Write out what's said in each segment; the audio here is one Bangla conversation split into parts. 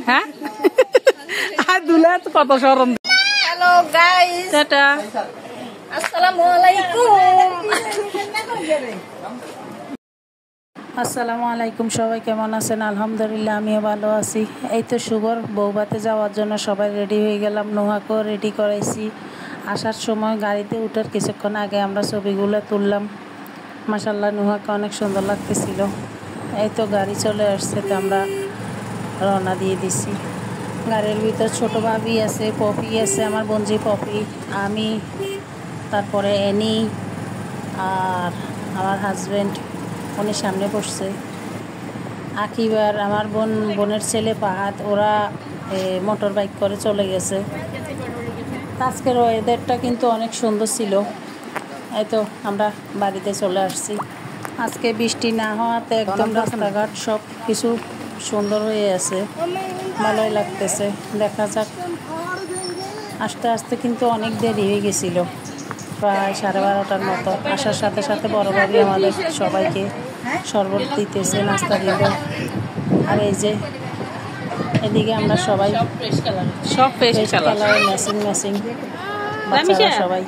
হ্যাঁ আর দুলা কত সরম। হ্যালো গাইস, টাটা, আসসালামু আলাইকুম। আসসালামু আলাইকুম। সবাই কেমন আছেন? আলহামদুলিল্লাহ আমিও ভালো আছি। এই তো শুভর বৌভাতে যাওয়ার জন্য সবাই রেডি হয়ে গেলাম। নোহাকেও রেডি করাইছি। আসার সময় গাড়িতে উঠার কিছুক্ষণ আগে আমরা ছবিগুলো তুললাম। মাশাআল্লাহ নোহাকে অনেক সুন্দর লাগতেছিল। এই তো গাড়ি চলে আসছে, তো আমরা রওনা দিয়ে দিছি। গাড়ির ভিতর ছোটো ভাবি আছে, পপি আছে, আমার বোনজি পপি, আমি, তারপরে এনি আর আমার হাজব্যান্ড উনি সামনে বসছে। আকিবার আমার বোনের ছেলে পাহাদ, ওরা মোটর বাইক করে চলে গেছে। আজকের ওয়েদারটা কিন্তু অনেক সুন্দর ছিল। এই তো আমরা বাড়িতে চলে আসছি। আজকে বৃষ্টি না হওয়াতে একদম রাস্তাঘাট সব কিছু সুন্দর হয়ে আছে, ভালোই লাগতেছে। দেখা যাক। আস্তে আস্তে কিন্তু অনেক দেরি হয়ে গেছিলো, প্রায় 12:30টার মতো। আসার সাথে সাথে বড় ভাবি আমাদের সবাইকে শরবত দিতেছে, নাস্তা দিল। আর এই যে এদিকে আমরা সবাই সব ফ্রেশ কালার ম্যাচিং বাচ্চারা সবাই।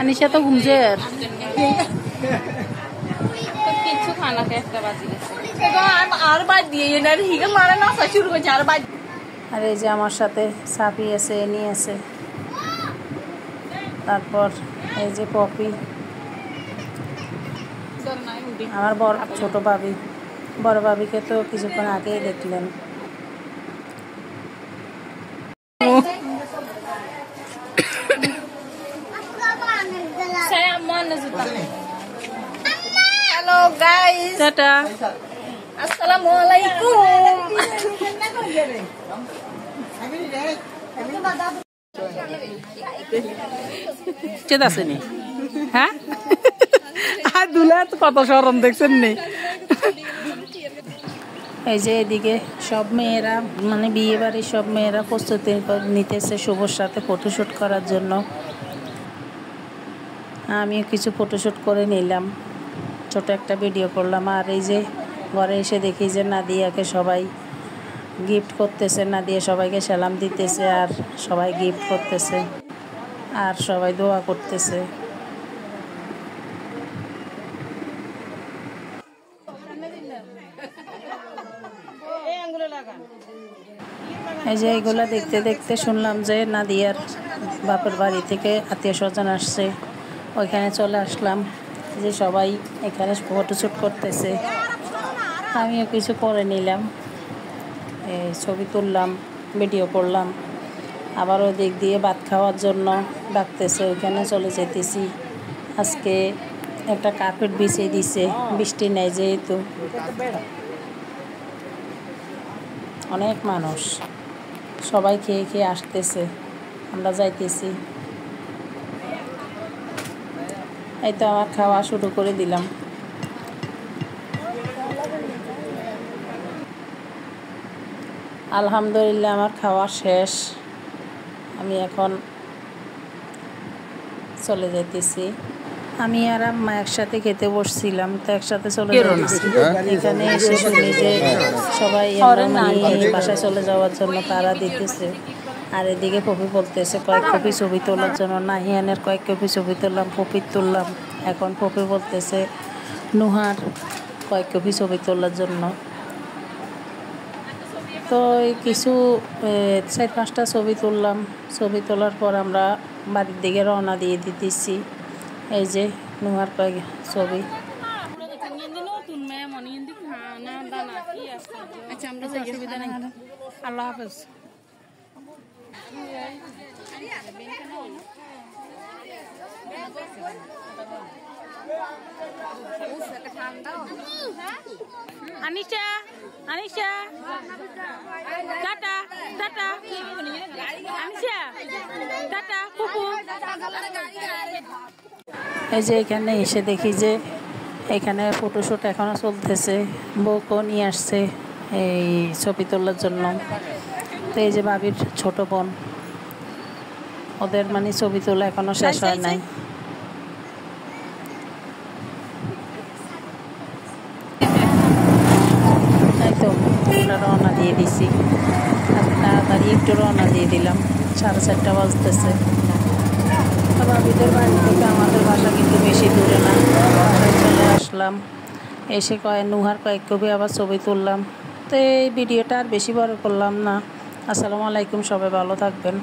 আনিশা তো ঘুমছে কিছু খানাকে একটা বাজি গেছে আর বাদ দিয়ে এনার হিগে মারা না শুরু করছে আর বাদ। আর এই যে আমার সাথে সাপি আছে, এনি আছে, তারপর এই যে পপি, আমার ছোট ভাবি। বড় ভাবিকে তো কিছুক্ষণ আগেই দেখলেন। হ্যালো গাইস, টাটা, আসসালামু আলাইকুম। চেদ আসেনি। হ্যাঁ আর দুলা কত সরম দেখছেন নি। এই যে এদিকে সব মেয়েরা, মানে বিয়ে বাড়ির সব মেয়েরা প্রস্তুতি নিতেছে শুভর সাথে ফটোশ্যুট করার জন্য। আমিও কিছু ফটোশ্যুট করে নিলাম, ছোট একটা ভিডিও করলাম। আর এই যে ঘরে এসে দেখি যে নাদিয়াকে সবাই গিফট করতেছে, নাদিয়া সবাইকে সালাম দিতেছে আর সবাই গিফট করতেছে আর সবাই দোয়া করতেছে। এই যে এগুলা দেখতে দেখতে শুনলাম যে নাদিয়ার বাপের বাড়ি থেকে আত্মীয় স্বজন আসছে, ওইখানে চলে আসলাম। যে সবাই এখানে ফটোশ্যুট করতেছে, আমিও কিছু করে নিলাম, ছবি তুললাম, ভিডিও করলাম। আবার ওই দিক দিয়ে ভাত খাওয়ার জন্য ডাকতেছে, ওইখানে চলে যেতেছি। আজকে একটা কার্পেট বিছিয়ে দিছে, বৃষ্টি নেই যেহেতু। অনেক মানুষ, সবাই খেয়ে খেয়ে আসতেছে, আমরা যাইতেছি। এই তো আমার খাওয়া শুরু করে দিলাম। আলহামদুলিল্লাহ আমার খাওয়া শেষ, আমি এখন চলে যাইতেছি। আমি আর আম্মা একসাথে খেতে বসছিলাম, তো একসাথে চলে যাচ্ছি। এখানে এসে শুনি যে সবাই বাসায় চলে যাওয়ার জন্য তারা দিতেছে। আর এদিকে পপি বলতেছে কয়েক কপি ছবি তোলার জন্য। নাহিয়ানের কয়েক কপি ছবি তুললাম, পপির তুললাম। এখন পপি বলতেছে নুহার কয়েক কপি ছবি তোলার জন্য। তো এই কিছু 4-5টা ছবি তুললাম। ছবি তোলার পর আমরা বাড়ির দিকে রওনা দিয়ে দিতেছি। এই যে নুহার কয়েক ছবি। আল্লাহ হাফেজ। Anisha, Anisha, tata, tata, Anisha, tata, কুকু। এই যে এখানে এসে দেখি যে এখানে ফটোশ্যুট এখনো চলতেছে। বউকেও নিয়ে আসছে এই ছবি তোলার জন্য। তো এই যে ভাবির ছোট বোন, ওদের মানে ছবি তোলা এখনো শেষ হয় নাই। রওনা দিয়ে দিছি। আজকে তাড়াতাড়ি একটু রওনা দিয়ে দিলাম, 4:30 বাজতেছে। ভাবিদের বাড়ি থেকে আমাদের বাসা কিন্তু বেশি দূরে না, বাসায় চলে আসলাম। এসে নুহার কয়েক কপি আবার ছবি তুললাম। তো এই ভিডিওটা আর বেশি বড় করলাম না। আসসালামু আলাইকুম, সবাই ভালো থাকবেন।